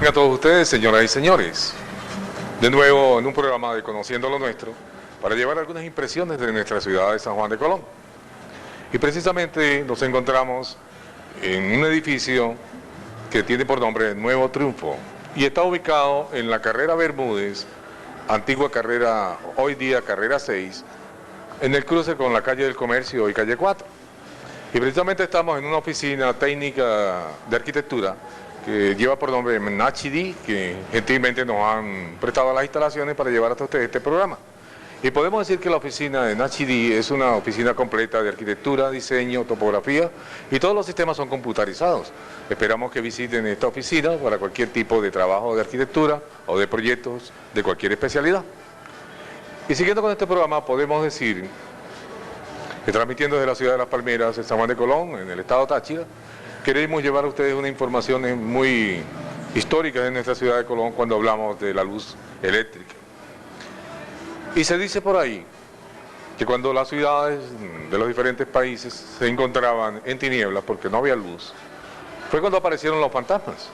A todos ustedes, señoras y señores, de nuevo en un programa de Conociendo lo Nuestro, para llevar algunas impresiones de nuestra ciudad de San Juan de Colón. Y precisamente nos encontramos en un edificio que tiene por nombre Nuevo Triunfo y está ubicado en la carrera Bermúdez, antigua carrera, hoy día carrera 6, en el cruce con la calle del Comercio y calle 4. Y precisamente estamos en una oficina técnica de arquitectura que lleva por nombre NHD, que gentilmente nos han prestado las instalaciones para llevar hasta ustedes este programa. Y podemos decir que la oficina de NHD es una oficina completa de arquitectura, diseño, topografía, y todos los sistemas son computarizados. Esperamos que visiten esta oficina para cualquier tipo de trabajo de arquitectura o de proyectos de cualquier especialidad. Y siguiendo con este programa, podemos decir que transmitiendo desde la ciudad de Las Palmeras, en San Juan de Colón, en el estado Táchira, queremos llevar a ustedes una información muy histórica de nuestra ciudad de Colón cuando hablamos de la luz eléctrica. Y se dice por ahí que cuando las ciudades de los diferentes países se encontraban en tinieblas porque no había luz, fue cuando aparecieron los fantasmas.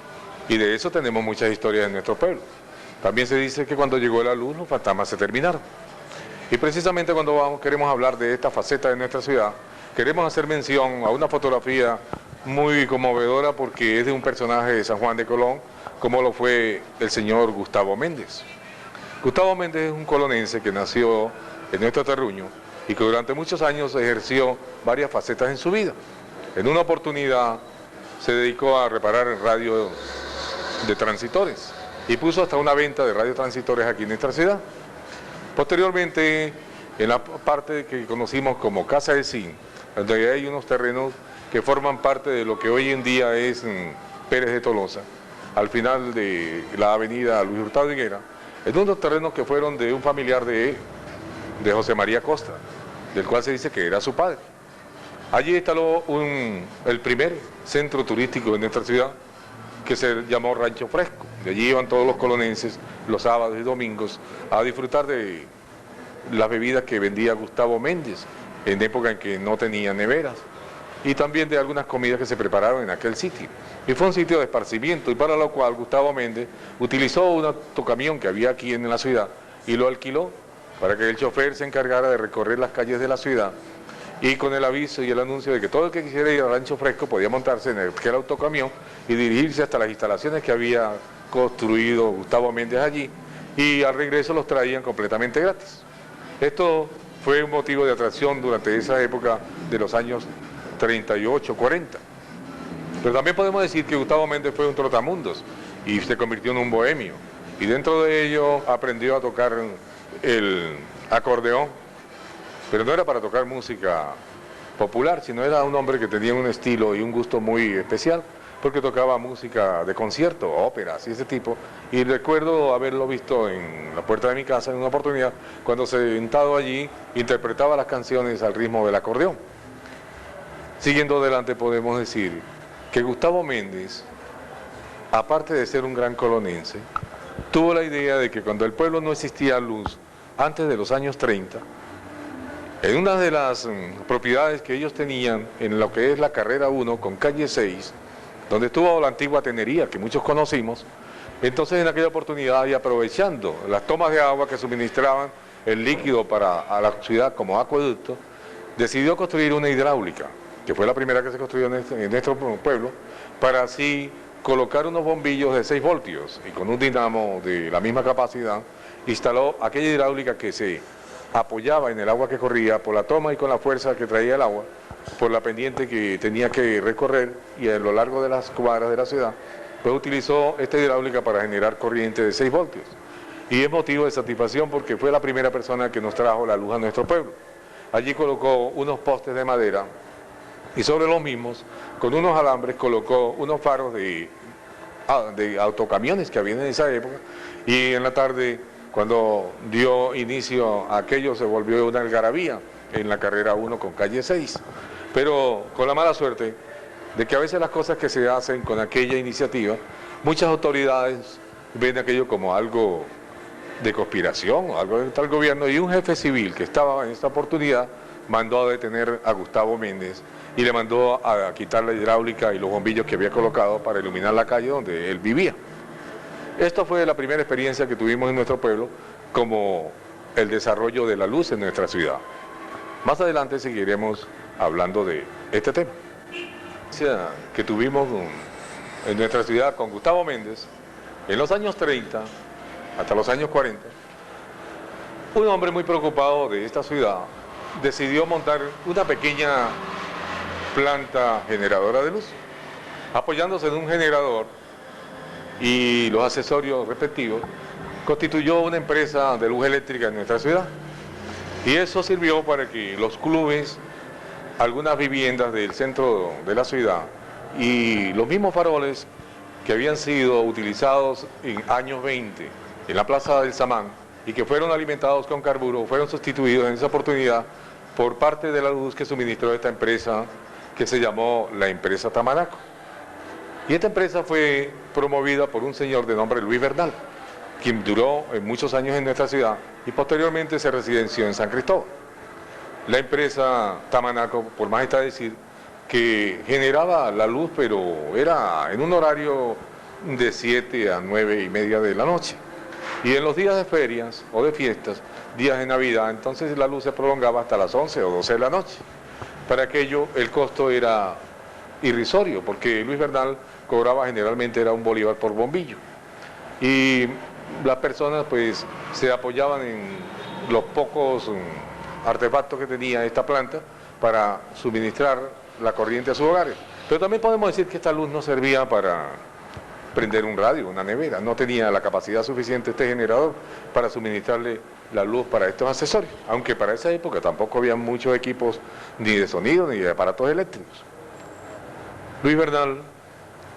Y de eso tenemos muchas historias en nuestro pueblo. También se dice que cuando llegó la luz, los fantasmas se terminaron. Y precisamente cuando queremos hablar de esta faceta de nuestra ciudad, queremos hacer mención a una fotografía muy conmovedora porque es de un personaje de San Juan de Colón, como lo fue el señor Gustavo Méndez. Gustavo Méndez es un colonense que nació en nuestro terruño y que durante muchos años ejerció varias facetas en su vida. En una oportunidad se dedicó a reparar radio de transitores y puso hasta una venta de radiotransitores aquí en nuestra ciudad. Posteriormente, en la parte que conocimos como Casa de Zinc, donde hay unos terrenos que forman parte de lo que hoy en día es Pérez de Tolosa, al final de la avenida Luis Hurtado Higuera, en unos terrenos que fueron de un familiar de José María Costa, del cual se dice que era su padre. Allí instaló el primer centro turístico de nuestra ciudad, que se llamó Rancho Fresco. De allí iban todos los colonenses los sábados y domingos a disfrutar de las bebidas que vendía Gustavo Méndez, en época en que no tenía neveras, y también de algunas comidas que se prepararon en aquel sitio. Y fue un sitio de esparcimiento, y para lo cual Gustavo Méndez utilizó un autocamión que había aquí en la ciudad y lo alquiló para que el chofer se encargara de recorrer las calles de la ciudad, y con el aviso y el anuncio de que todo el que quisiera ir al Rancho Fresco podía montarse en aquel autocamión y dirigirse hasta las instalaciones que había construido Gustavo Méndez allí, y al regreso los traían completamente gratis. Esto fue un motivo de atracción durante esa época de los años 38, 40. Pero también podemos decir que Gustavo Méndez fue un trotamundos y se convirtió en un bohemio. Y dentro de ello aprendió a tocar el acordeón, pero no era para tocar música popular, sino era un hombre que tenía un estilo y un gusto muy especial, porque tocaba música de concierto, óperas y ese tipo. Y recuerdo haberlo visto en la puerta de mi casa en una oportunidad, cuando sentado allí interpretaba las canciones al ritmo del acordeón. Siguiendo adelante podemos decir que Gustavo Méndez, aparte de ser un gran colonense, tuvo la idea de que cuando el pueblo no existía luz, antes de los años 30, en una de las propiedades que ellos tenían en lo que es la carrera 1 con calle 6, donde estuvo la antigua tenería que muchos conocimos, entonces en aquella oportunidad y aprovechando las tomas de agua que suministraban el líquido a la ciudad como acueducto, decidió construir una hidráulica, que fue la primera que se construyó en nuestro pueblo, para así colocar unos bombillos de 6 voltios y con un dinamo de la misma capacidad, instaló aquella hidráulica que se apoyaba en el agua que corría por la toma y con la fuerza que traía el agua, por la pendiente que tenía que recorrer y a lo largo de las cuadras de la ciudad, pues utilizó esta hidráulica para generar corriente de 6 voltios. Y es motivo de satisfacción porque fue la primera persona que nos trajo la luz a nuestro pueblo. Allí colocó unos postes de madera y sobre los mismos, con unos alambres, colocó unos faros de autocamiones que habían en esa época, y en la tarde, cuando dio inicio a aquello, se volvió una algarabía en la carrera 1 con calle 6, pero con la mala suerte de que a veces las cosas que se hacen con aquella iniciativa, muchas autoridades ven aquello como algo de conspiración o algo del gobierno, y un jefe civil que estaba en esta oportunidad mandó a detener a Gustavo Méndez y le mandó a quitar la hidráulica y los bombillos que había colocado para iluminar la calle donde él vivía. Esta fue la primera experiencia que tuvimos en nuestro pueblo como el desarrollo de la luz en nuestra ciudad. Más adelante seguiremos hablando de este tema. Que tuvimos en nuestra ciudad con Gustavo Méndez, en los años 30 hasta los años 40, un hombre muy preocupado de esta ciudad decidió montar una pequeña planta generadora de luz, apoyándose en un generador y los accesorios respectivos, constituyó una empresa de luz eléctrica en nuestra ciudad. Y eso sirvió para que los clubes, algunas viviendas del centro de la ciudad y los mismos faroles que habían sido utilizados en años 20 en la Plaza del Samán y que fueron alimentados con carburo, fueron sustituidos en esa oportunidad por parte de la luz que suministró esta empresa que se llamó la empresa Tamanaco. Y esta empresa fue promovida por un señor de nombre Luis Bernal, quien duró muchos años en nuestra ciudad y posteriormente se residenció en San Cristóbal. La empresa Tamanaco, por más está decir, que generaba la luz, pero era en un horario de 7 a 9 y media de la noche. Y en los días de ferias o de fiestas, días de Navidad, entonces la luz se prolongaba hasta las 11 o 12 de la noche. Para aquello el costo era irrisorio, porque Luis Bernal cobraba generalmente era un bolívar por bombillo. Y las personas pues se apoyaban en los pocos artefactos que tenía esta planta para suministrar la corriente a sus hogares. Pero también podemos decir que esta luz no servía para prender un radio, una nevera, no tenía la capacidad suficiente este generador para suministrarle la luz para estos accesorios, aunque para esa época tampoco había muchos equipos ni de sonido ni de aparatos eléctricos. Luis Bernal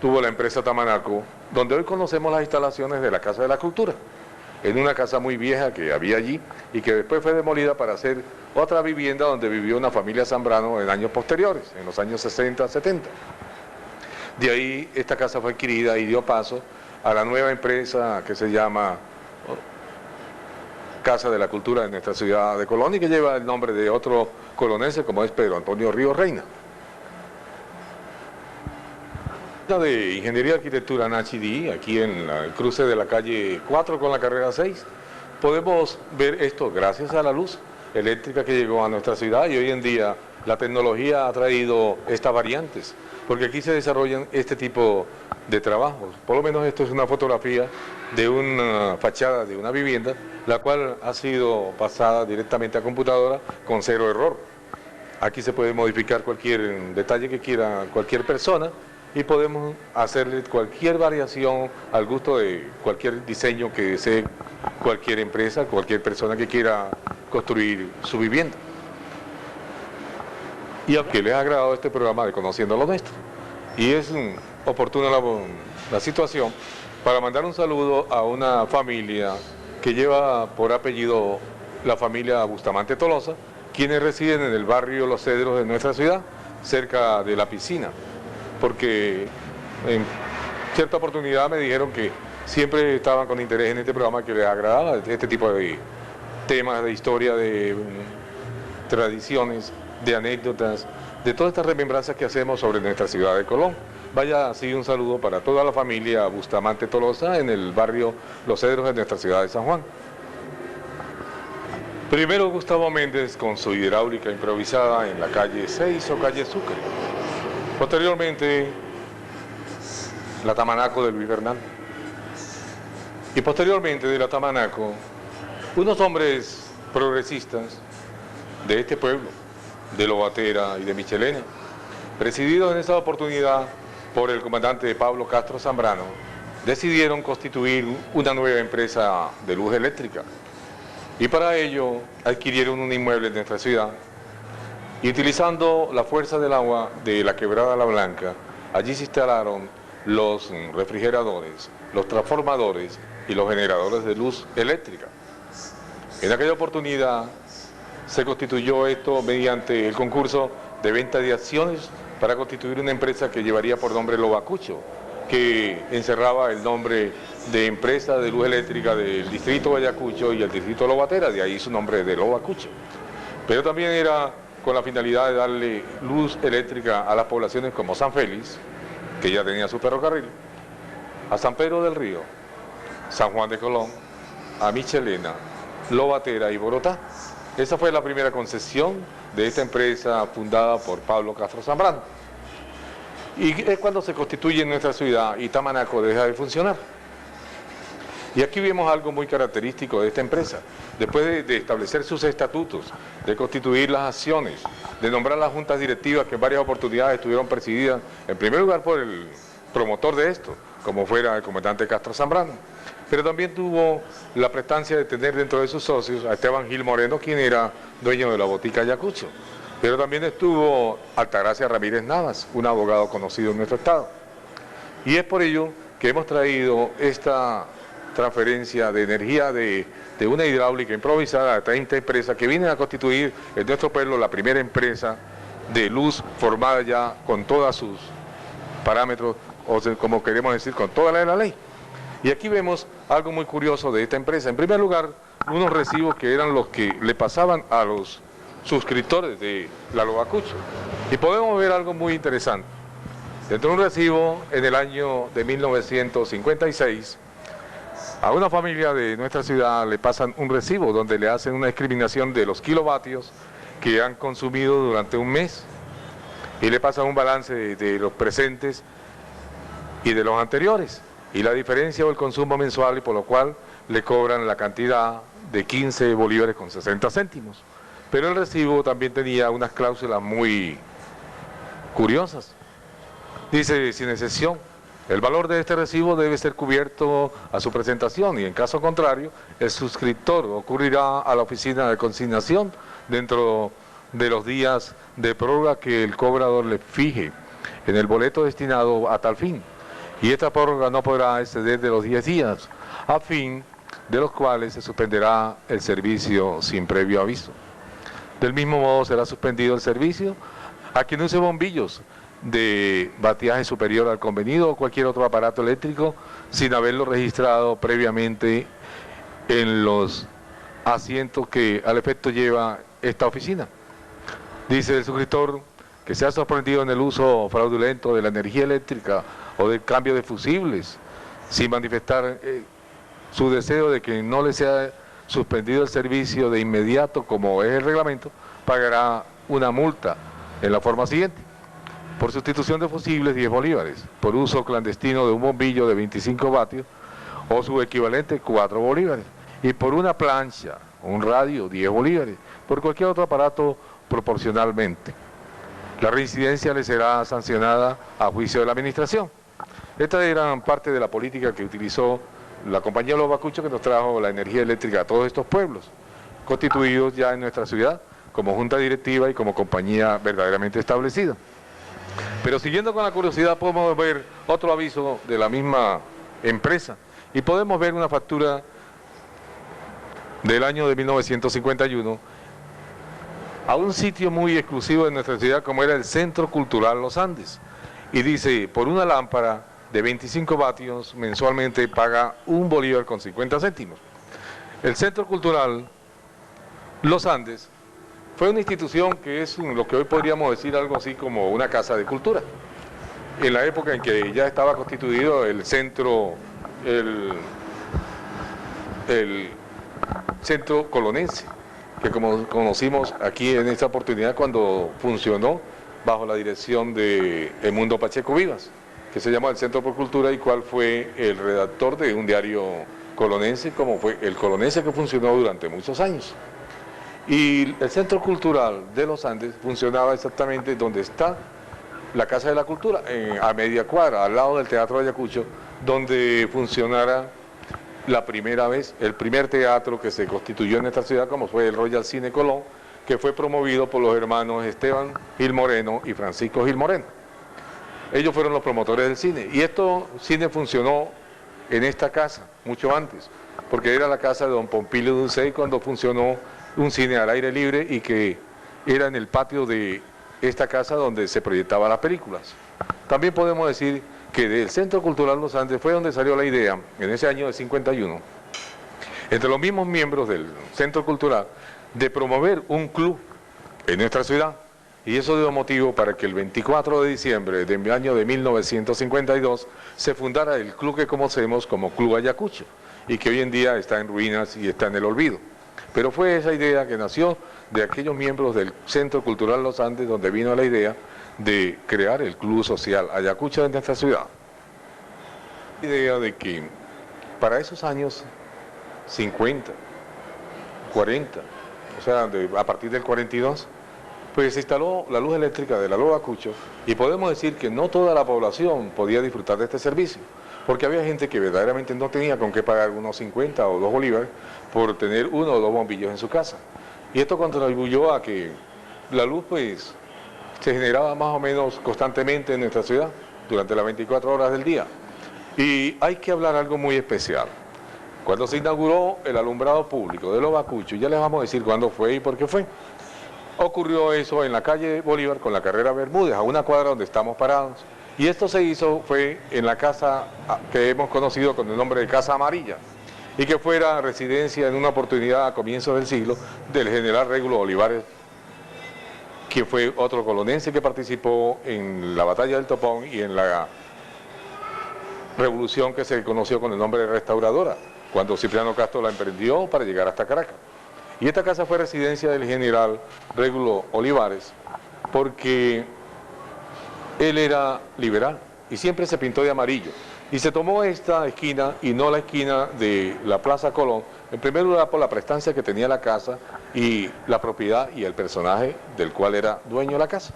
tuvo la empresa Tamanaco, donde hoy conocemos las instalaciones de la Casa de la Cultura, en una casa muy vieja que había allí y que después fue demolida para hacer otra vivienda donde vivió una familia Zambrano en años posteriores, en los años 60, 70. De ahí esta casa fue adquirida y dio paso a la nueva empresa que se llama Casa de la Cultura de nuestra ciudad de Colón y que lleva el nombre de otro colonense como es Pedro Antonio Ríos Reina. De Ingeniería y Arquitectura Nachidi, aquí en el cruce de la calle 4 con la carrera 6, podemos ver esto gracias a la luz eléctrica que llegó a nuestra ciudad y hoy en día la tecnología ha traído estas variantes, porque aquí se desarrollan este tipo de trabajos. Por lo menos esto es una fotografía de una fachada de una vivienda, la cual ha sido pasada directamente a computadora con 0 error. Aquí se puede modificar cualquier detalle que quiera cualquier persona y podemos hacerle cualquier variación al gusto de cualquier diseño que desee cualquier empresa, cualquier persona que quiera construir su vivienda. Y a que les ha agradado este programa de Conociendo lo Nuestro. Y es oportuna la situación para mandar un saludo a una familia que lleva por apellido la familia Bustamante Tolosa, quienes residen en el barrio Los Cedros de nuestra ciudad, cerca de la piscina. Porque en cierta oportunidad me dijeron que siempre estaban con interés en este programa, que les agradaba este tipo de temas de historia, de tradiciones, de anécdotas, de todas estas remembranzas que hacemos sobre nuestra ciudad de Colón. Vaya así un saludo para toda la familia Bustamante Tolosa en el barrio Los Cedros de nuestra ciudad de San Juan. Primero Gustavo Méndez con su hidráulica improvisada en la calle 6 o calle Sucre. Posteriormente, la Tamanaco de Luis Bernal. Y posteriormente de la Tamanaco, unos hombres progresistas de este pueblo, de Lobatera y de Michelena, presididos en esa oportunidad por el comandante Pablo Castro Zambrano, decidieron constituir una nueva empresa de luz eléctrica. Y para ello adquirieron un inmueble en nuestra ciudad, y utilizando la fuerza del agua de la quebrada La Blanca, allí se instalaron los refrigeradores, los transformadores y los generadores de luz eléctrica. En aquella oportunidad se constituyó esto mediante el concurso de venta de acciones para constituir una empresa que llevaría por nombre Lobacucho, que encerraba el nombre de empresa de luz eléctrica del distrito de Ayacucho y el distrito de Lobatera, de ahí su nombre de Lobacucho. Pero también era con la finalidad de darle luz eléctrica a las poblaciones como San Félix, que ya tenía su ferrocarril, a San Pedro del Río, San Juan de Colón, a Michelena, Lobatera y Borotá. Esa fue la primera concesión de esta empresa fundada por Pablo Castro Zambrano. Y es cuando se constituye en nuestra ciudad y Tamanaco deja de funcionar. Y aquí vemos algo muy característico de esta empresa. Después de establecer sus estatutos, de constituir las acciones, de nombrar las juntas directivas que en varias oportunidades estuvieron presididas, en primer lugar por el promotor de esto, como fuera el comandante Castro Zambrano, pero también tuvo la prestancia de tener dentro de sus socios a Esteban Gil Moreno, quien era dueño de la botica Ayacucho, pero también estuvo Altagracia Ramírez Navas, un abogado conocido en nuestro estado. Y es por ello que hemos traído esta transferencia de energía de una hidráulica improvisada a 30 empresas que vienen a constituir en nuestro pueblo la primera empresa de luz formada ya con todos sus parámetros, o como queremos decir, con toda la ley. Y aquí vemos algo muy curioso de esta empresa. En primer lugar, unos recibos que eran los que le pasaban a los suscriptores de la Lobacucho. Y podemos ver algo muy interesante. Dentro de un recibo, en el año de 1956, a una familia de nuestra ciudad le pasan un recibo donde le hacen una discriminación de los kilovatios que han consumido durante un mes y le pasan un balance de los presentes y de los anteriores y la diferencia o el consumo mensual, y por lo cual le cobran la cantidad de 15 bolívares con 60 céntimos. Pero el recibo también tenía unas cláusulas muy curiosas. Dice, sin excepción, el valor de este recibo debe ser cubierto a su presentación y en caso contrario, el suscriptor ocurrirá a la oficina de consignación dentro de los días de prórroga que el cobrador le fije en el boleto destinado a tal fin. Y esta prórroga no podrá exceder de los 10 días, a fin de los cuales se suspenderá el servicio sin previo aviso. Del mismo modo será suspendido el servicio a quien use bombillos de batiaje superior al convenido o cualquier otro aparato eléctrico sin haberlo registrado previamente en los asientos que al efecto lleva esta oficina. Dice el suscriptor que sea sorprendido en el uso fraudulento de la energía eléctrica o del cambio de fusibles, sin manifestar su deseo de que no le sea suspendido el servicio de inmediato como es el reglamento, pagará una multa en la forma siguiente. Por sustitución de fusibles, 10 bolívares. Por uso clandestino de un bombillo de 25 vatios o su equivalente, 4 bolívares. Y por una plancha, un radio, 10 bolívares. Por cualquier otro aparato proporcionalmente. La reincidencia le será sancionada a juicio de la administración. Esta era parte de la política que utilizó la compañía Lobacucho, que nos trajo la energía eléctrica a todos estos pueblos, constituidos ya en nuestra ciudad como junta directiva y como compañía verdaderamente establecida. Pero siguiendo con la curiosidad, podemos ver otro aviso de la misma empresa y podemos ver una factura del año de 1951 a un sitio muy exclusivo de nuestra ciudad como era el Centro Cultural Los Andes, y dice, por una lámpara de 25 vatios mensualmente paga 1 bolívar con 50 céntimos. El Centro Cultural Los Andes fue una institución que es lo que hoy podríamos decir algo así como una casa de cultura. En la época en que ya estaba constituido el centro, el centro colonense, que como conocimos aquí en esta oportunidad cuando funcionó bajo la dirección de Edmundo Pacheco Vivas, que se llama el Centro por Cultura y cual fue el redactor de un diario colonense, como fue el Colonense, que funcionó durante muchos años. Y el Centro Cultural de los Andes funcionaba exactamente donde está la Casa de la Cultura, a media cuadra, al lado del Teatro de Ayacucho, donde funcionara la primera vez, el primer teatro que se constituyó en esta ciudad, como fue el Royal Cine Colón, que fue promovido por los hermanos Esteban Gil Moreno y Francisco Gil Moreno. Ellos fueron los promotores del cine, y esto cine funcionó en esta casa, mucho antes, porque era la casa de don Pompilio Dulcey cuando funcionó un cine al aire libre y que era en el patio de esta casa donde se proyectaban las películas. También podemos decir que del Centro Cultural Los Andes fue donde salió la idea, en ese año de 51, entre los mismos miembros del Centro Cultural, de promover un club en nuestra ciudad, y eso dio motivo para que el 24 de diciembre del año de 1952 se fundara el club que conocemos como Club Ayacucho, y que hoy en día está en ruinas y está en el olvido. Pero fue esa idea que nació de aquellos miembros del Centro Cultural Los Andes, donde vino la idea de crear el Club Social Ayacucho de nuestra ciudad. La idea de que para esos años 50, 40, o sea, a partir del 42, pues se instaló la luz eléctrica de la Loba Cucho y podemos decir que no toda la población podía disfrutar de este servicio, porque había gente que verdaderamente no tenía con qué pagar unos 50 o 2 bolívares por tener 1 o 2 bombillos en su casa. Y esto contribuyó a que la luz pues se generaba más o menos constantemente en nuestra ciudad durante las 24 horas del día. Y hay que hablar algo muy especial. Cuando se inauguró el alumbrado público de Loba Cucho, ya les vamos a decir cuándo fue y por qué fue. Ocurrió eso en la calle Bolívar con la carrera Bermúdez, a una cuadra donde estamos parados. Y esto se hizo, fue en la casa que hemos conocido con el nombre de Casa Amarilla, y que fuera residencia en una oportunidad a comienzos del siglo del general Régulo Olivares, quien fue otro colonense que participó en la batalla del Topón y en la revolución que se conoció con el nombre de Restauradora, cuando Cipriano Castro la emprendió para llegar hasta Caracas. Y esta casa fue residencia del general Régulo Olivares, porque él era liberal y siempre se pintó de amarillo. Y se tomó esta esquina y no la esquina de la Plaza Colón, en primer lugar por la prestancia que tenía la casa y la propiedad y el personaje del cual era dueño de la casa.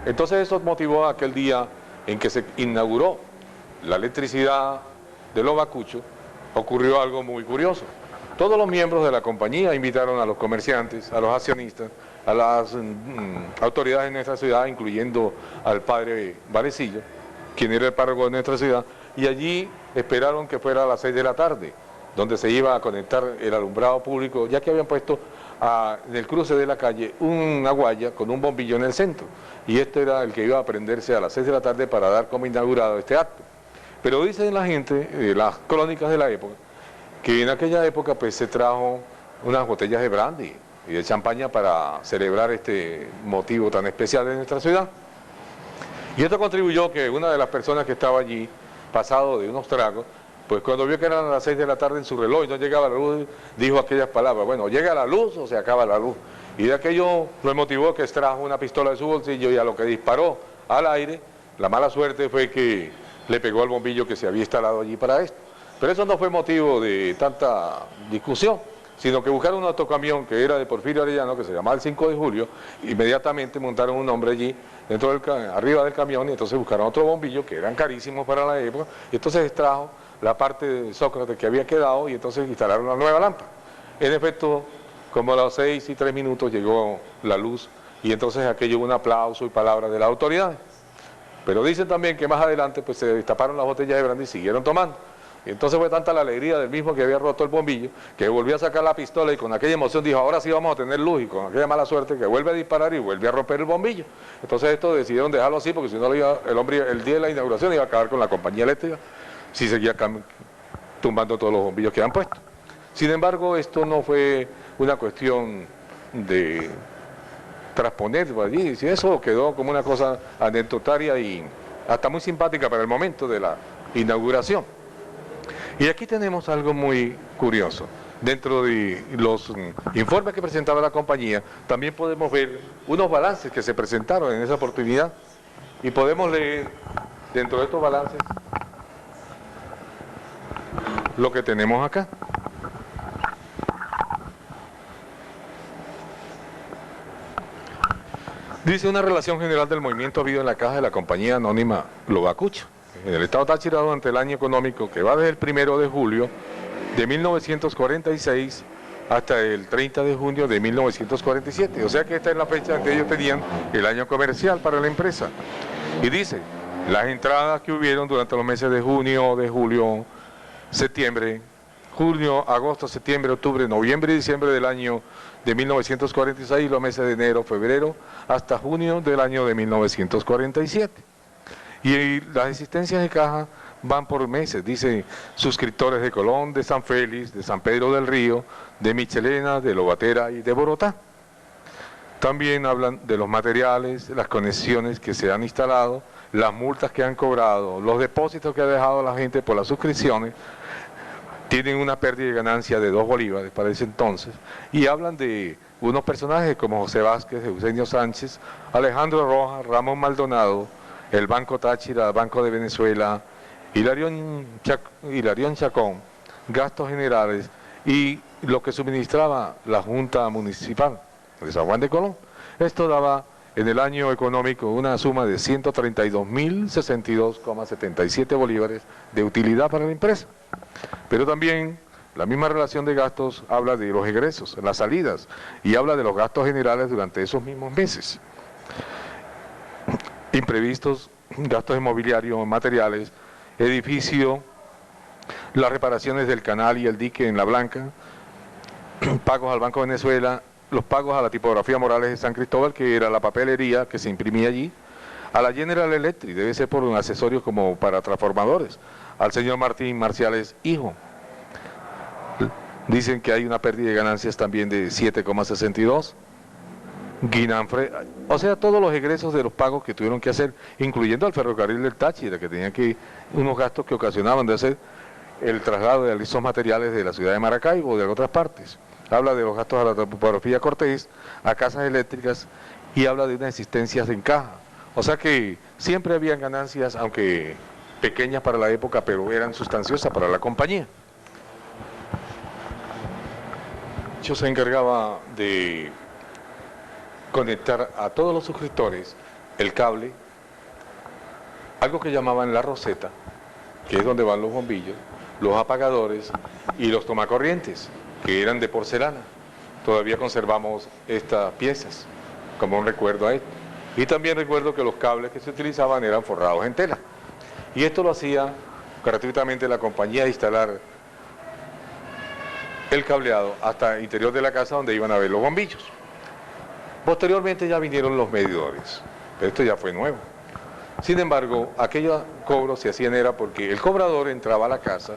Entonces eso motivó aquel día en que se inauguró la electricidad de Loba Cucho, ocurrió algo muy curioso. Todos los miembros de la compañía invitaron a los comerciantes, a los accionistas, a las autoridades de nuestra ciudad, incluyendo al padre Valecillo, quien era el párroco de nuestra ciudad, y allí esperaron que fuera a las 6 de la tarde, donde se iba a conectar el alumbrado público, ya que habían puesto en el cruce de la calle una guaya con un bombillo en el centro, y este era el que iba a prenderse a las 6 de la tarde para dar como inaugurado este acto. Pero dicen la gente, las crónicas de la época, que en aquella época pues se trajo unas botellas de brandy y de champaña para celebrar este motivo tan especial de nuestra ciudad. Y esto contribuyó que una de las personas que estaba allí, pasado de unos tragos, pues cuando vio que eran las 6 de la tarde en su reloj y no llegaba la luz, dijo aquellas palabras: bueno, llega la luz o se acaba la luz. Y de aquello lo motivó que extrajo una pistola de su bolsillo y a lo que disparó al aire, la mala suerte fue que le pegó al bombillo que se había instalado allí para esto. Pero eso no fue motivo de tanta discusión, sino que buscaron un autocamión que era de Porfirio Arellano, que se llamaba el 5 de julio, inmediatamente montaron un hombre allí, arriba del camión, y entonces buscaron otro bombillo, que eran carísimos para la época, y entonces extrajo la parte de Sócrates que había quedado, y entonces instalaron una nueva lámpara. En efecto, como a las 6:03 llegó la luz, y entonces aquello hubo un aplauso y palabras de las autoridades. Pero dicen también que más adelante pues se destaparon las botellas de brandy y siguieron tomando. Y entonces fue tanta la alegría del mismo que había roto el bombillo, que volvió a sacar la pistola y con aquella emoción dijo: ahora sí vamos a tener luz, y con aquella mala suerte que vuelve a disparar y vuelve a romper el bombillo. Entonces esto decidieron dejarlo así, porque si no el hombre el día de la inauguración iba a acabar con la compañía eléctrica si seguía tumbando todos los bombillos que han puesto. Sin embargo, esto no fue una cuestión de transponer allí, y eso quedó como una cosa anecdotaria y hasta muy simpática para el momento de la inauguración. Y aquí tenemos algo muy curioso. Dentro de los informes que presentaba la compañía, también podemos ver unos balances que se presentaron en esa oportunidad. Y podemos leer dentro de estos balances lo que tenemos acá. Dice: una relación general del movimiento habido en la caja de la compañía anónima Loba Cucho, en el estado Táchira, durante el año económico que va desde el 1 de julio de 1946 hasta el 30 de junio de 1947. O sea que esta es la fecha en que ellos tenían el año comercial para la empresa. Y dice: las entradas que hubieron durante los meses de junio, de julio, septiembre, junio, agosto, septiembre, octubre, noviembre y diciembre del año de 1946, los meses de enero, febrero, hasta junio del año de 1947. Y las existencias de caja van por meses, dice: suscriptores de Colón, de San Félix, de San Pedro del Río, de Michelena, de Lobatera y de Borotá. También hablan de los materiales, las conexiones que se han instalado, las multas que han cobrado, los depósitos que ha dejado la gente por las suscripciones, tienen una pérdida de ganancia de 2 bolívares para ese entonces, y hablan de unos personajes como José Vázquez, Eugenio Sánchez, Alejandro Rojas, Ramón Maldonado, el Banco Táchira, el Banco de Venezuela, Hilarión Chacón, gastos generales y lo que suministraba la Junta Municipal de San Juan de Colón. Esto daba en el año económico una suma de 132.062,77 bolívares de utilidad para la empresa. Pero también la misma relación de gastos habla de los egresos, las salidas, y habla de los gastos generales durante esos mismos meses. Imprevistos, gastos inmobiliarios, materiales, edificio, las reparaciones del canal y el dique en La Blanca, pagos al Banco de Venezuela, los pagos a la tipografía Morales de San Cristóbal, que era la papelería que se imprimía allí, a la General Electric, debe ser por un accesorio como para transformadores, al señor Martín Marciales hijo. Dicen que hay una pérdida de ganancias también de 7,62. Guinanfre, o sea, todos los egresos de los pagos que tuvieron que hacer, incluyendo al ferrocarril del Táchira, que tenía que unos gastos que ocasionaban de hacer el traslado de esos materiales de la ciudad de Maracaibo o de otras partes. Habla de los gastos a la topografía Cortés, a casas eléctricas, y habla de unas existencias en caja. O sea que siempre habían ganancias, aunque pequeñas para la época, pero eran sustanciosas para la compañía. Yo se encargaba de conectar a todos los suscriptores el cable, algo que llamaban la roseta, que es donde van los bombillos, los apagadores y los tomacorrientes, que eran de porcelana. Todavía conservamos estas piezas como un recuerdo a esto. Y también recuerdo que los cables que se utilizaban eran forrados en tela. Y esto lo hacía gratuitamente la compañía de instalar el cableado hasta el interior de la casa donde iban a ver los bombillos. Posteriormente ya vinieron los medidores, pero esto ya fue nuevo. Sin embargo, aquellos cobros se hacían era porque el cobrador entraba a la casa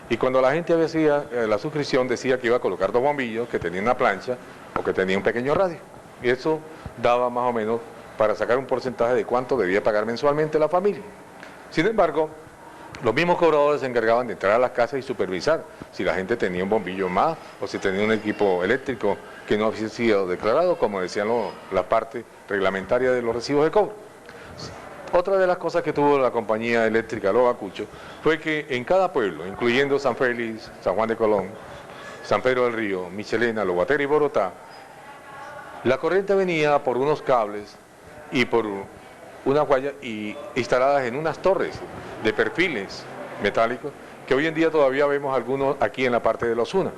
y cuando la gente hacía la suscripción decía que iba a colocar 2 bombillos, que tenía una plancha o que tenía un pequeño radio. Y eso daba más o menos para sacar un porcentaje de cuánto debía pagar mensualmente la familia. Sin embargo, los mismos cobradores se encargaban de entrar a las casas y supervisar si la gente tenía un bombillo más o si tenía un equipo eléctrico que no había sido declarado, como decían la parte reglamentaria de los recibos de cobro. Otra de las cosas que tuvo la compañía eléctrica Lo Bacucho fue que en cada pueblo, incluyendo San Félix, San Juan de Colón, San Pedro del Río, Michelena, Lobatera y Borotá, la corriente venía por unos cables y por unas guayas instaladas en unas torres de perfiles metálicos, que hoy en día todavía vemos algunos aquí en la parte de la Osuna.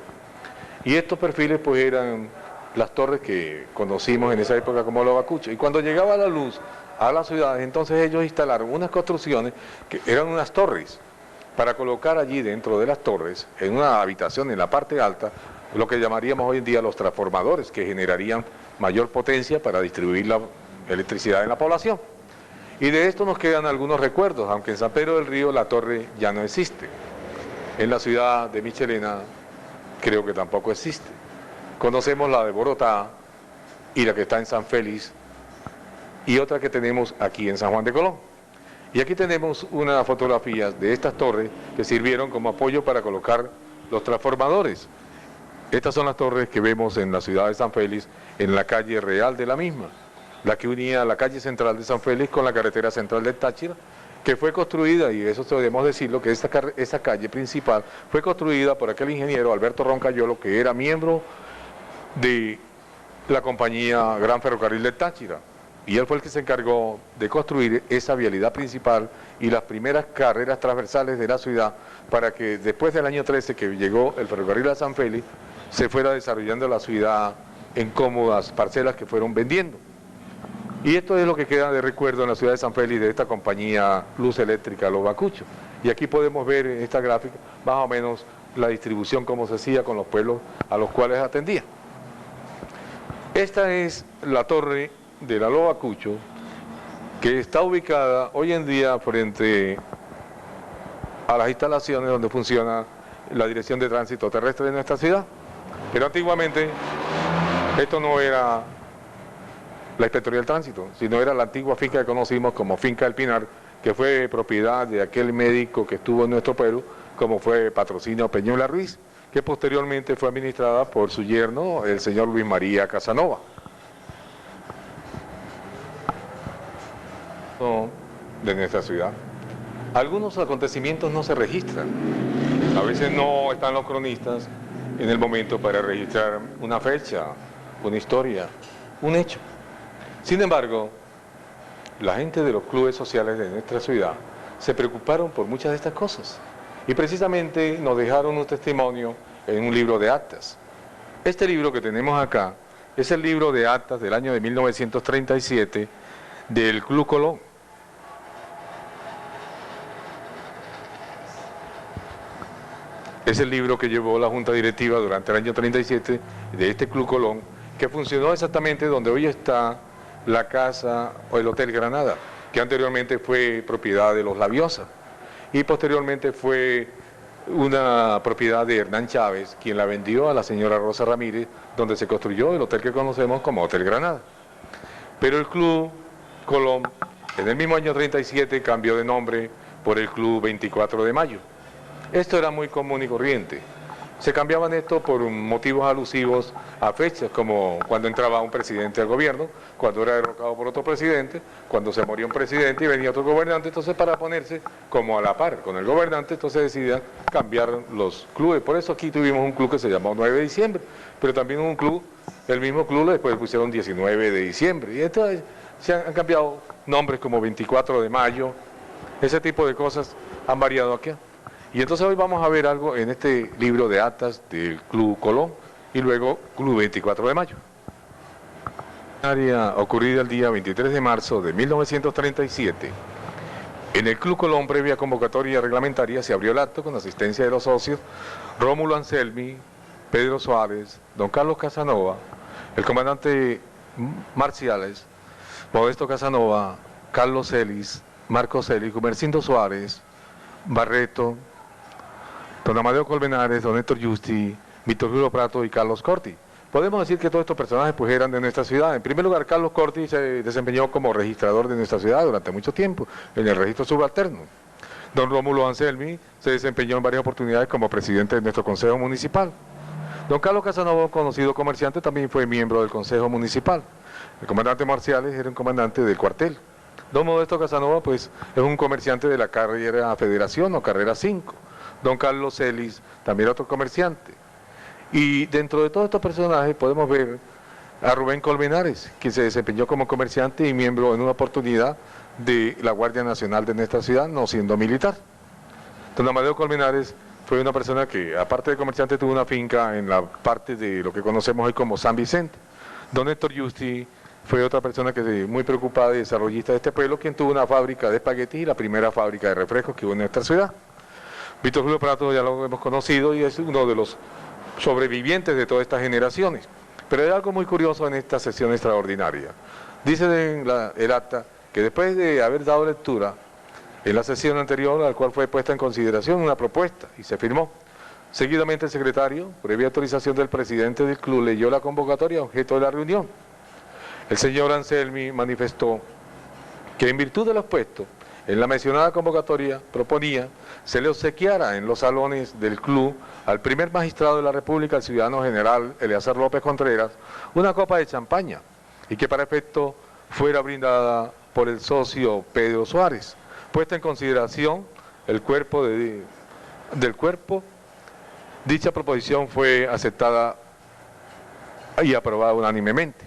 Y estos perfiles pues eran las torres que conocimos en esa época como Lo Bacucho. Y cuando llegaba la luz a las ciudades, entonces ellos instalaron unas construcciones que eran unas torres, para colocar allí dentro de las torres, en una habitación en la parte alta, lo que llamaríamos hoy en día los transformadores, que generarían mayor potencia para distribuir la electricidad en la población. Y de esto nos quedan algunos recuerdos, aunque en San Pedro del Río la torre ya no existe. En la ciudad de Michelena creo que tampoco existe. Conocemos la de Borotá y la que está en San Félix y otra que tenemos aquí en San Juan de Colón. Y aquí tenemos unas fotografías de estas torres que sirvieron como apoyo para colocar los transformadores. Estas son las torres que vemos en la ciudad de San Félix, en la calle real de la misma, la que unía la calle central de San Félix con la carretera central del Táchira, que fue construida, y eso debemos decirlo, que esa calle principal fue construida por aquel ingeniero Alberto Roncayolo, que era miembro de la compañía Gran Ferrocarril del Táchira, y él fue el que se encargó de construir esa vialidad principal y las primeras carreras transversales de la ciudad, para que después del año 13 que llegó el ferrocarril a San Félix, se fuera desarrollando la ciudad en cómodas parcelas que fueron vendiendo. Y esto es lo que queda de recuerdo en la ciudad de San Félix de esta compañía Luz Eléctrica Lo Bacucho. Y aquí podemos ver en esta gráfica más o menos la distribución, cómo se hacía con los pueblos a los cuales atendía. Esta es la torre de la Lo Bacucho, que está ubicada hoy en día frente a las instalaciones donde funciona la Dirección de Tránsito Terrestre de nuestra ciudad. Pero antiguamente esto no era la Inspectoría del Tránsito, sino era la antigua finca que conocimos como Finca del Pinar, que fue propiedad de aquel médico que estuvo en nuestro pueblo, como fue Patrocinio Peñuela Ruiz, que posteriormente fue administrada por su yerno, el señor Luis María Casanova. De nuestra ciudad. Algunos acontecimientos no se registran. A veces no están los cronistas en el momento para registrar una fecha, una historia, un hecho. Sin embargo, la gente de los clubes sociales de nuestra ciudad se preocuparon por muchas de estas cosas y precisamente nos dejaron un testimonio en un libro de actas. Este libro que tenemos acá es el libro de actas del año de 1937 del Club Colón. Es el libro que llevó la Junta Directiva durante el año 37 de este Club Colón, que funcionó exactamente donde hoy está la casa o el Hotel Granada, que anteriormente fue propiedad de los Laviosa y posteriormente fue una propiedad de Hernán Chávez, quien la vendió a la señora Rosa Ramírez, donde se construyó el hotel que conocemos como Hotel Granada. Pero el Club Colón, en el mismo año 37, cambió de nombre por el Club 24 de Mayo. Esto era muy común y corriente. Se cambiaban esto por motivos alusivos a fechas, como cuando entraba un presidente al gobierno, cuando era derrocado por otro presidente, cuando se moría un presidente y venía otro gobernante. Entonces, para ponerse como a la par con el gobernante, entonces decidían cambiar los clubes. Por eso aquí tuvimos un club que se llamó 9 de diciembre, pero también un club, el mismo club después pusieron 19 de diciembre. Y entonces se han cambiado nombres como 24 de mayo, ese tipo de cosas han variado aquí. Y entonces hoy vamos a ver algo en este libro de actas del Club Colón y luego Club 24 de Mayo. Ocurrida el día 23 de marzo de 1937. En el Club Colón, previa convocatoria reglamentaria, se abrió el acto con asistencia de los socios Rómulo Anselmi, Pedro Suárez, don Carlos Casanova, el comandante Marciales, Modesto Casanova, Carlos Celis, Marcos Celis, Gumercindo Suárez, Barreto, don Amadeo Colmenares, don Héctor Justi, Víctor Julio Prato y Carlos Corti. Podemos decir que todos estos personajes pues eran de nuestra ciudad. En primer lugar, Carlos Corti se desempeñó como registrador de nuestra ciudad durante mucho tiempo, en el registro subalterno. Don Rómulo Anselmi se desempeñó en varias oportunidades como presidente de nuestro consejo municipal. Don Carlos Casanova, conocido comerciante, también fue miembro del consejo municipal. El comandante Marciales era un comandante del cuartel. Don Modesto Casanova, pues, es un comerciante de la carrera Federación o carrera 5. Don Carlos Celis también era otro comerciante. Y dentro de todos estos personajes podemos ver a Rubén Colmenares, quien se desempeñó como comerciante y miembro en una oportunidad de la Guardia Nacional de nuestra ciudad, no siendo militar. Don Amadeo Colmenares fue una persona que, aparte de comerciante, tuvo una finca en la parte de lo que conocemos hoy como San Vicente. Don Héctor Justi fue otra persona que muy preocupada y desarrollista de este pueblo, quien tuvo una fábrica de espaguetis y la primera fábrica de refrescos que hubo en nuestra ciudad. Víctor Julio Prato ya lo hemos conocido y es uno de los sobrevivientes de todas estas generaciones. Pero hay algo muy curioso en esta sesión extraordinaria. Dice en el acta que después de haber dado lectura en la sesión anterior, al cual fue puesta en consideración una propuesta y se firmó, seguidamente el secretario, previa autorización del presidente del club, leyó la convocatoria objeto de la reunión. El señor Anselmi manifestó que en virtud de lo expuesto, en la mencionada convocatoria proponía se le obsequiara en los salones del club al primer magistrado de la República, el ciudadano general Eleazar López Contreras, una copa de champaña y que para efecto fuera brindada por el socio Pedro Suárez. Puesta en consideración el cuerpo del cuerpo, dicha proposición fue aceptada y aprobada unánimemente.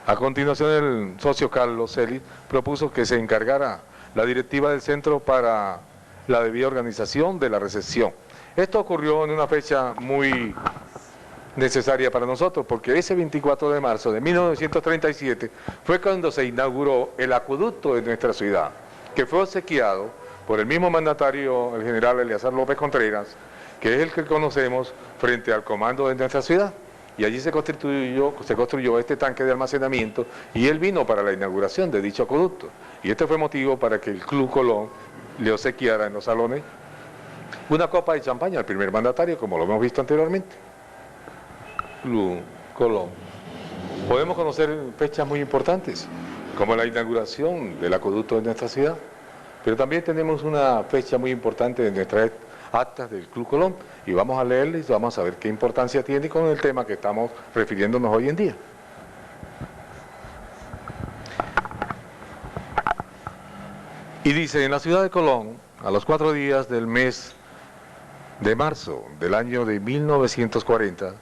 A continuación, el socio Carlos Celis propuso que se encargara la directiva del centro para la debida organización de la recepción. Esto ocurrió en una fecha muy necesaria para nosotros, porque ese 24 de marzo de 1937 fue cuando se inauguró el acueducto de nuestra ciudad, que fue obsequiado por el mismo mandatario, el general Eleazar López Contreras, que es el que conocemos frente al comando de nuestra ciudad. Y allí se construyó este tanque de almacenamiento y él vino para la inauguración de dicho acueducto. Y este fue motivo para que el Club Colón le obsequiara en los salones una copa de champaña al primer mandatario, como lo hemos visto anteriormente. Club Colón. Podemos conocer fechas muy importantes, como la inauguración del acueducto de nuestra ciudad, pero también tenemos una fecha muy importante de nuestra actas del Club Colón, y vamos a leerles y vamos a ver qué importancia tiene con el tema que estamos refiriéndonos hoy en día. Y dice, en la ciudad de Colón, a los 4 días del mes de marzo del año de 1940,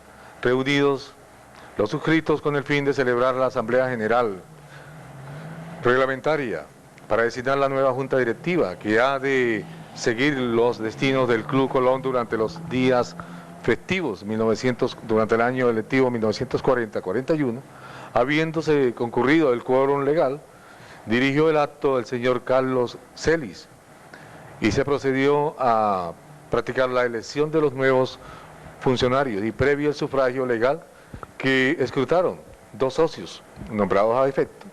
reunidos los suscritos con el fin de celebrar la Asamblea General Reglamentaria para designar la nueva Junta Directiva que ha de seguir los destinos del Club Colón durante los días festivos durante el año electivo 1940-41, habiéndose concurrido el quórum legal, dirigió el acto el señor Carlos Celis y se procedió a practicar la elección de los nuevos funcionarios y previo el sufragio legal que escrutaron 2 socios nombrados a efecto.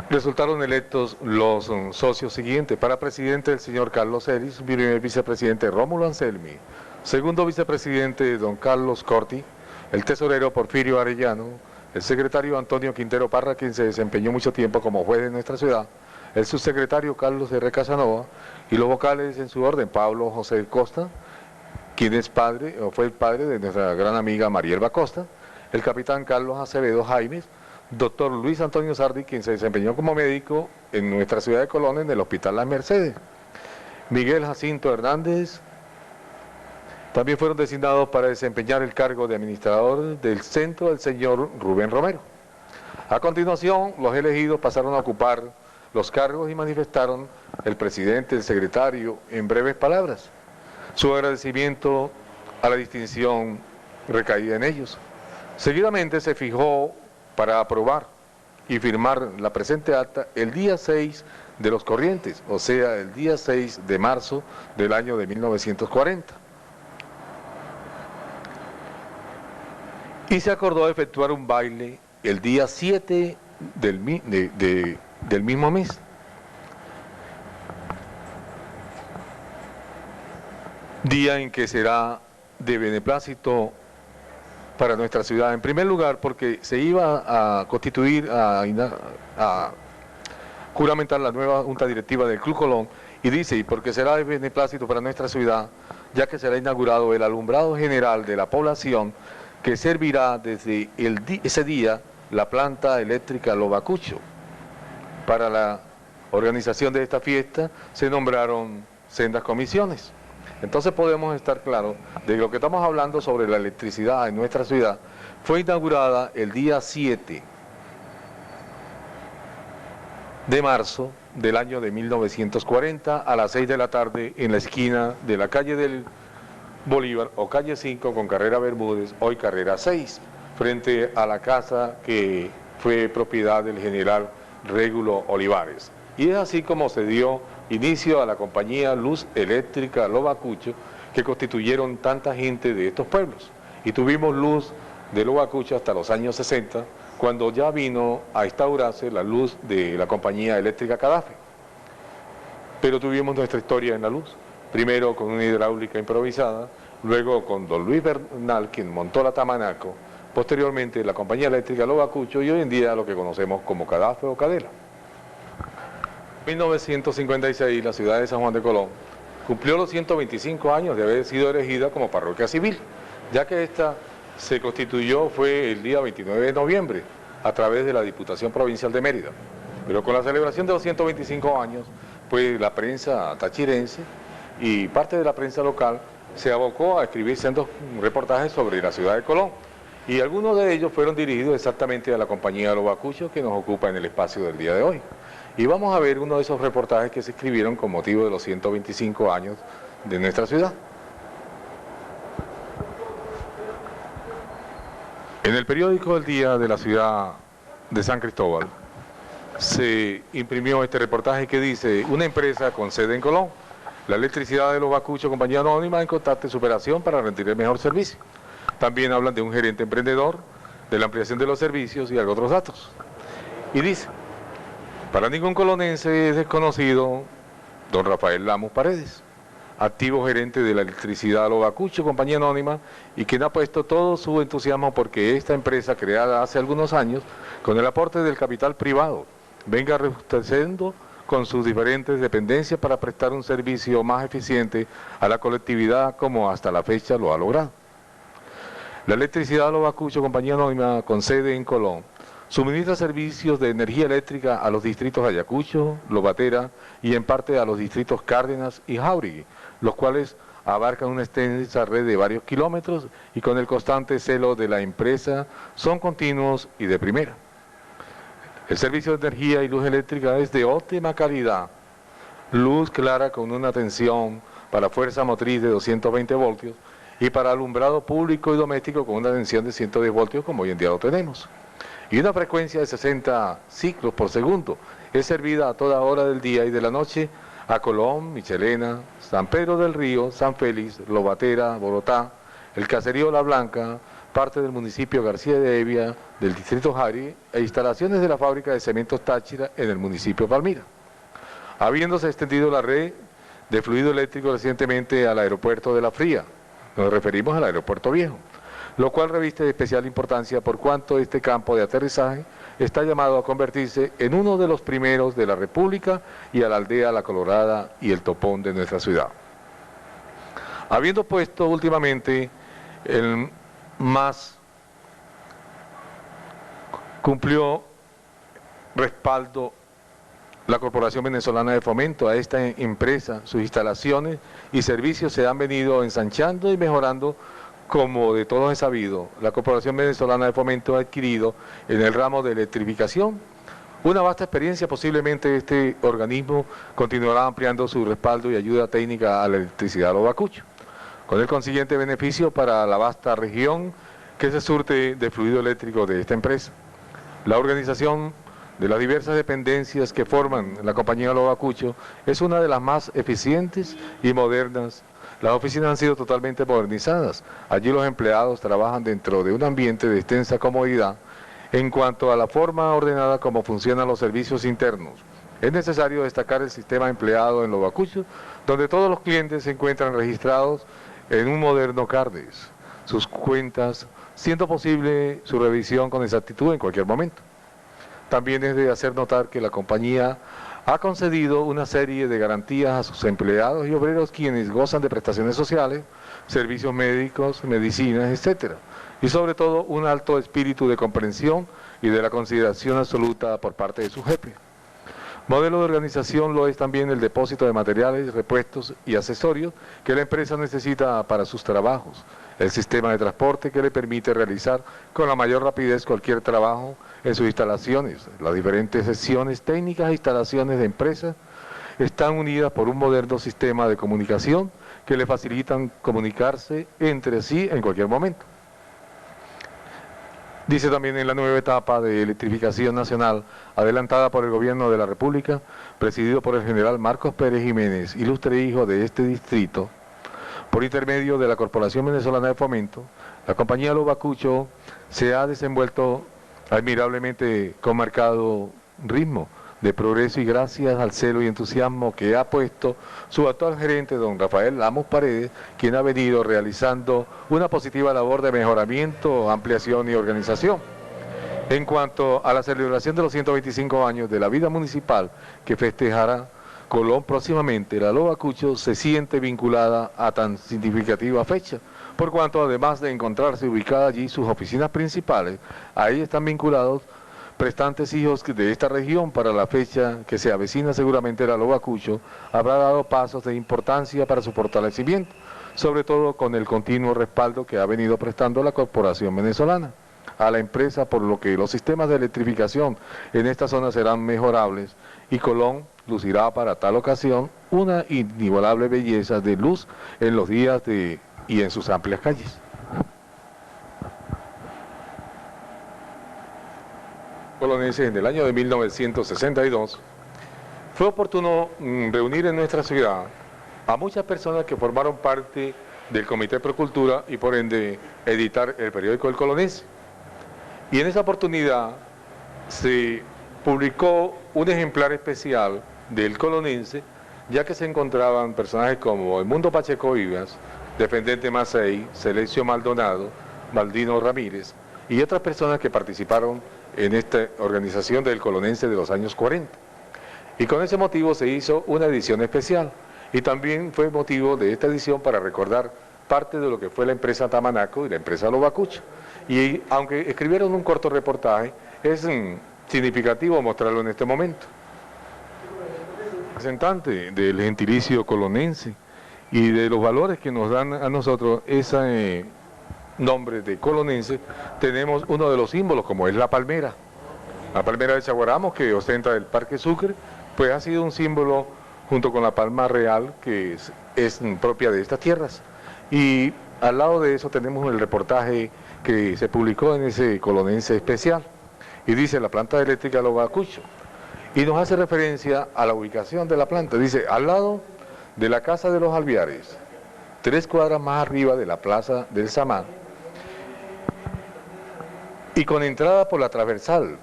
Resultaron electos los socios siguientes: para presidente el señor Carlos Celis, primer vicepresidente Rómulo Anselmi, segundo vicepresidente don Carlos Corti, el tesorero Porfirio Arellano, el secretario Antonio Quintero Parra, quien se desempeñó mucho tiempo como juez de nuestra ciudad, el subsecretario Carlos R. Casanova, y los vocales en su orden: Pablo José Costa, quien es padre, o fue el padre de nuestra gran amiga Marielba Costa, el capitán Carlos Acevedo Jaimes, doctor Luis Antonio Sardi, quien se desempeñó como médico en nuestra ciudad de Colón en el Hospital Las Mercedes, Miguel Jacinto Hernández. También fueron designados para desempeñar el cargo de administrador del centro el señor Rubén Romero. A continuación, los elegidos pasaron a ocupar los cargos y manifestaron el presidente, el secretario, en breves palabras, su agradecimiento a la distinción recaída en ellos. Seguidamente se fijó para aprobar y firmar la presente acta el día 6 de los corrientes, o sea, el día 6 de marzo del año de 1940. Y se acordó efectuar un baile el día 7 del mismo mes. Día en que será de beneplácito para nuestra ciudad. En primer lugar, porque se iba a constituir, a juramentar la nueva Junta Directiva del Club Colón, y dice, y porque será de beneplácito para nuestra ciudad, ya que será inaugurado el alumbrado general de la población, que servirá desde ese día la planta eléctrica Lobacucho. Para la organización de esta fiesta se nombraron sendas comisiones. Entonces podemos estar claros de que lo que estamos hablando sobre la electricidad en nuestra ciudad fue inaugurada el día 7 de marzo del año de 1940 a las 6 de la tarde en la esquina de la calle del Bolívar o calle 5 con carrera Bermúdez, hoy carrera 6, frente a la casa que fue propiedad del general Régulo Olivares. Y es así como se dio inicio a la compañía Luz Eléctrica Lobacucho, que constituyeron tanta gente de estos pueblos. Y tuvimos luz de Lobacucho hasta los años 60, cuando ya vino a instaurarse la luz de la compañía eléctrica Cadafe. Pero tuvimos nuestra historia en la luz, primero con una hidráulica improvisada, luego con don Luis Bernal, quien montó la Tamanaco, posteriormente la compañía eléctrica Lobacucho y hoy en día lo que conocemos como Cadafe o Cadela. En 1956 la ciudad de San Juan de Colón cumplió los 125 años de haber sido elegida como parroquia civil, ya que esta se constituyó fue el día 29 de noviembre a través de la Diputación Provincial de Mérida. Pero con la celebración de los 125 años, pues la prensa tachirense y parte de la prensa local se abocó a escribir sendos reportajes sobre la ciudad de Colón, y algunos de ellos fueron dirigidos exactamente a la compañía Lobacucho, que nos ocupa en el espacio del día de hoy. Y vamos a ver uno de esos reportajes que se escribieron con motivo de los 125 años de nuestra ciudad. En el periódico El Día de la ciudad de San Cristóbal se imprimió este reportaje que dice: una empresa con sede en Colón, la electricidad de Lobacucho, compañía anónima, en constante superación para rendir el mejor servicio. También hablan de un gerente emprendedor, de la ampliación de los servicios y otros datos. Y dice: para ningún colonense es desconocido don Rafael Lamos Paredes, activo gerente de la electricidad Lobacucho, compañía anónima, y quien ha puesto todo su entusiasmo porque esta empresa, creada hace algunos años con el aporte del capital privado, venga robusteciendo con sus diferentes dependencias para prestar un servicio más eficiente a la colectividad como hasta la fecha lo ha logrado. La Electricidad Los Bacuchos, compañía anónima con sede en Colón, suministra servicios de energía eléctrica a los distritos Ayacucho, Lobatera y en parte a los distritos Cárdenas y Jáuregui, los cuales abarcan una extensa red de varios kilómetros y con el constante celo de la empresa son continuos y de primera. El servicio de energía y luz eléctrica es de óptima calidad, luz clara con una tensión para fuerza motriz de 220 voltios y para alumbrado público y doméstico con una tensión de 110 voltios como hoy en día lo tenemos. Y una frecuencia de 60 ciclos por segundo. Es servida a toda hora del día y de la noche a Colón, Michelena, San Pedro del Río, San Félix, Lobatera, Bogotá, el caserío La Blanca, parte del municipio García de Evia, del distrito Jari e instalaciones de la fábrica de cementos Táchira en el municipio Palmira. Habiéndose extendido la red de fluido eléctrico recientemente al aeropuerto de La Fría, nos referimos al aeropuerto viejo, lo cual reviste de especial importancia por cuanto este campo de aterrizaje está llamado a convertirse en uno de los primeros de la República y a la aldea La Colorada y el Topón de nuestra ciudad. Habiendo puesto últimamente el MAS, cumplió respaldo la Corporación Venezolana de Fomento a esta empresa, sus instalaciones y servicios se han venido ensanchando y mejorando. Como de todos es sabido, la Corporación Venezolana de Fomento ha adquirido en el ramo de electrificación una vasta experiencia. Posiblemente este organismo continuará ampliando su respaldo y ayuda técnica a la electricidad Los Bacuchos, con el consiguiente beneficio para la vasta región que se surte de fluido eléctrico de esta empresa. La organización de las diversas dependencias que forman la compañía Los Bacuchos es una de las más eficientes y modernas. Las oficinas han sido totalmente modernizadas. Allí los empleados trabajan dentro de un ambiente de extensa comodidad en cuanto a la forma ordenada como funcionan los servicios internos. Es necesario destacar el sistema empleado en Los Bacuchos, donde todos los clientes se encuentran registrados en un moderno CARDES, sus cuentas, siendo posible su revisión con exactitud en cualquier momento. También es de hacer notar que la compañía ha concedido una serie de garantías a sus empleados y obreros quienes gozan de prestaciones sociales, servicios médicos, medicinas, etc. Y sobre todo un alto espíritu de comprensión y de la consideración absoluta por parte de su jefe. Modelo de organización lo es también el depósito de materiales, repuestos y accesorios que la empresa necesita para sus trabajos, el sistema de transporte que le permite realizar con la mayor rapidez cualquier trabajo en sus instalaciones. Las diferentes secciones técnicas e instalaciones de empresas están unidas por un moderno sistema de comunicación que le facilitan comunicarse entre sí en cualquier momento. Dice también en la nueva etapa de electrificación nacional, adelantada por el Gobierno de la República, presidido por el general Marcos Pérez Jiménez, ilustre hijo de este distrito, por intermedio de la Corporación Venezolana de Fomento, la compañía Los Bacuchos se ha desenvuelto admirablemente con marcado ritmo de progreso y gracias al celo y entusiasmo que ha puesto su actual gerente, don Rafael Lamos Paredes, quien ha venido realizando una positiva labor de mejoramiento, ampliación y organización. En cuanto a la celebración de los 125 años de la vida municipal que festejará Colón próximamente, la Los Bacuchos se siente vinculada a tan significativa fecha, por cuanto además de encontrarse ubicada allí sus oficinas principales, ahí están vinculados prestantes hijos de esta región. Para la fecha que se avecina seguramente la Los Bacuchos habrá dado pasos de importancia para su fortalecimiento, sobre todo con el continuo respaldo que ha venido prestando la Corporación Venezolana a la empresa, por lo que los sistemas de electrificación en esta zona serán mejorables y Colón lucirá para tal ocasión una inigualable belleza de luz en los días y en sus amplias calles. Colonenses, en el año de 1962, fue oportuno reunir en nuestra ciudad a muchas personas que formaron parte del Comité Pro Cultura y por ende editar el periódico El Colonense. Y en esa oportunidad se publicó un ejemplar especial del Colonense, ya que se encontraban personajes como Edmundo Pacheco Vivas, Defendente Macei, Celesio Maldonado, Baldino Ramírez y otras personas que participaron en esta organización del Colonense de los años 40. Y con ese motivo se hizo una edición especial. Y también fue motivo de esta edición para recordar parte de lo que fue la empresa Tamanaco y la empresa Lobacucho. Y aunque escribieron un corto reportaje, es significativo mostrarlo en este momento. Representante del gentilicio colonense y de los valores que nos dan a nosotros ese nombre de colonense, tenemos uno de los símbolos como es la palmera. La palmera de Chaguaramos, que ostenta el Parque Sucre, pues ha sido un símbolo junto con la palma real que es propia de estas tierras. Y al lado de eso tenemos el reportaje que se publicó en ese colonense especial y dice la planta eléctrica Lobacucho, y nos hace referencia a la ubicación de la planta. Dice, al lado de la Casa de los Alveares, 3 cuadras más arriba de la Plaza del Samán, y con entrada por la transversal,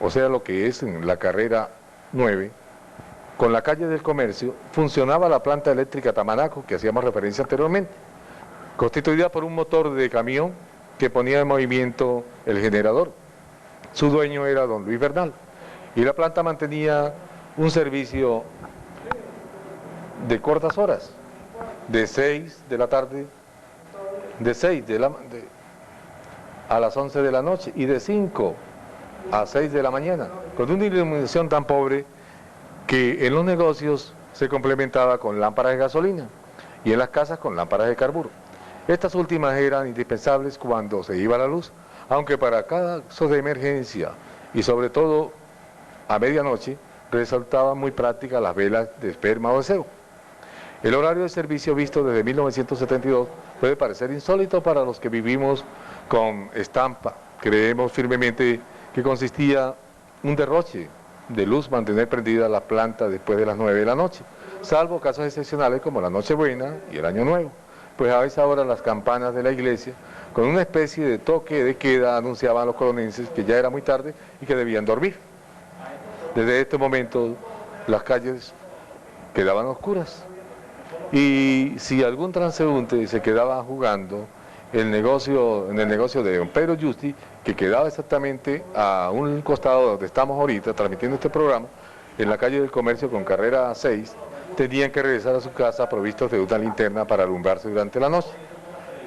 o sea lo que es en la carrera 9, con la calle del Comercio, funcionaba la planta eléctrica Tamanaco, que hacíamos referencia anteriormente, constituida por un motor de camión que ponía en movimiento el generador. Su dueño era don Luis Bernal, y la planta mantenía un servicio de cortas horas, de 6 de la tarde, de 6 a las 11 de la noche, y de 5 a 6 de la mañana, con una iluminación tan pobre que en los negocios se complementaba con lámparas de gasolina y en las casas con lámparas de carburo. Estas últimas eran indispensables cuando se iba la luz, aunque para casos de emergencia y sobre todo a medianoche resultaban muy prácticas las velas de esperma o deseo. El horario de servicio visto desde 1972 puede parecer insólito para los que vivimos con estampa. Creemos firmemente que consistía un derroche de luz mantener prendida la planta después de las 9 de la noche, salvo casos excepcionales como la Nochebuena y el Año Nuevo, pues a esa hora las campanas de la iglesia, con una especie de toque de queda, anunciaban a los colonenses que ya era muy tarde y que debían dormir. Desde este momento las calles quedaban oscuras, y si algún transeúnte se quedaba jugando en el negocio de don Pedro Justi, que quedaba exactamente a un costado donde estamos ahorita transmitiendo este programa, en la calle del Comercio con carrera 6, tenían que regresar a su casa provistos de una linterna para alumbrarse durante la noche.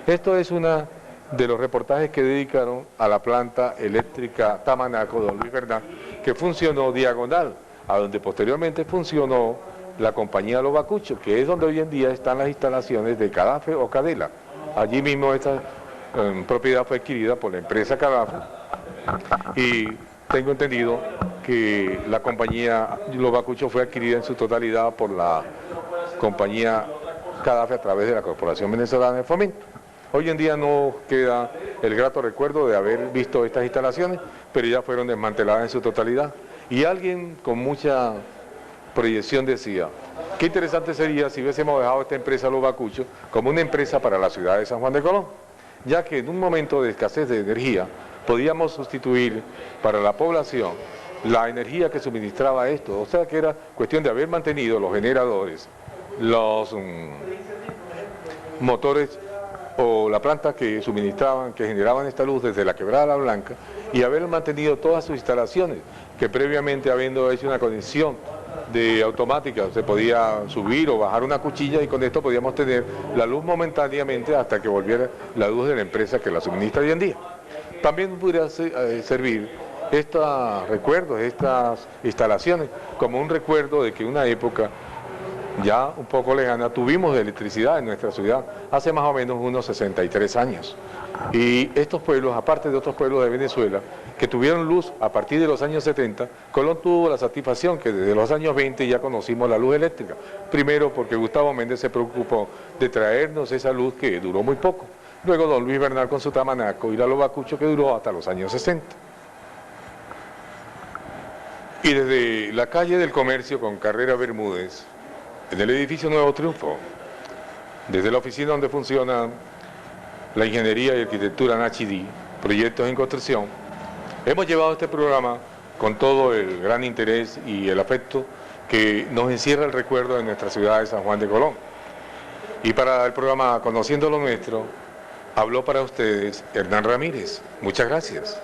Esto es uno de los reportajes que dedicaron a la planta eléctrica Tamanaco, don Luis Bernal, que funcionó diagonal, a donde posteriormente funcionó la compañía Lobacucho, que es donde hoy en día están las instalaciones de Cadafe o Cadela. Allí mismo esta propiedad fue adquirida por la empresa Cadafe, y tengo entendido que la compañía Lobacucho fue adquirida en su totalidad por la compañía Cadafe a través de la Corporación Venezolana de Fomento. Hoy en día no queda el grato recuerdo de haber visto estas instalaciones, pero ya fueron desmanteladas en su totalidad. Y alguien con mucha proyección decía, qué interesante sería si hubiésemos dejado esta empresa Lobacucho como una empresa para la ciudad de San Juan de Colón, ya que en un momento de escasez de energía podíamos sustituir para la población la energía que suministraba esto, o sea que era cuestión de haber mantenido los generadores, los motores o la planta que suministraban, que generaban esta luz desde la Quebrada La Blanca, y haber mantenido todas sus instalaciones, que previamente habiendo hecho una conexión de automática, se podía subir o bajar una cuchilla y con esto podíamos tener la luz momentáneamente hasta que volviera la luz de la empresa que la suministra hoy en día. También podría servir estos recuerdos, estas instalaciones, como un recuerdo de que una época ya un poco lejana tuvimos electricidad en nuestra ciudad hace más o menos unos 63 años. Y estos pueblos, aparte de otros pueblos de Venezuela, que tuvieron luz a partir de los años 70, Colón tuvo la satisfacción que desde los años 20 ya conocimos la luz eléctrica. Primero porque Gustavo Méndez se preocupó de traernos esa luz que duró muy poco. Luego don Luis Bernal con su Tamanaco y la Lobacucho que duró hasta los años 60. Y desde la calle del Comercio con carrera Bermúdez, en el edificio Nuevo Triunfo, desde la oficina donde funciona la ingeniería y arquitectura NHD, proyectos en construcción, hemos llevado este programa con todo el gran interés y el afecto que nos encierra el recuerdo de nuestra ciudad de San Juan de Colón. Y para el programa Conociendo lo Nuestro, habló para ustedes Hernán Ramírez. Muchas gracias.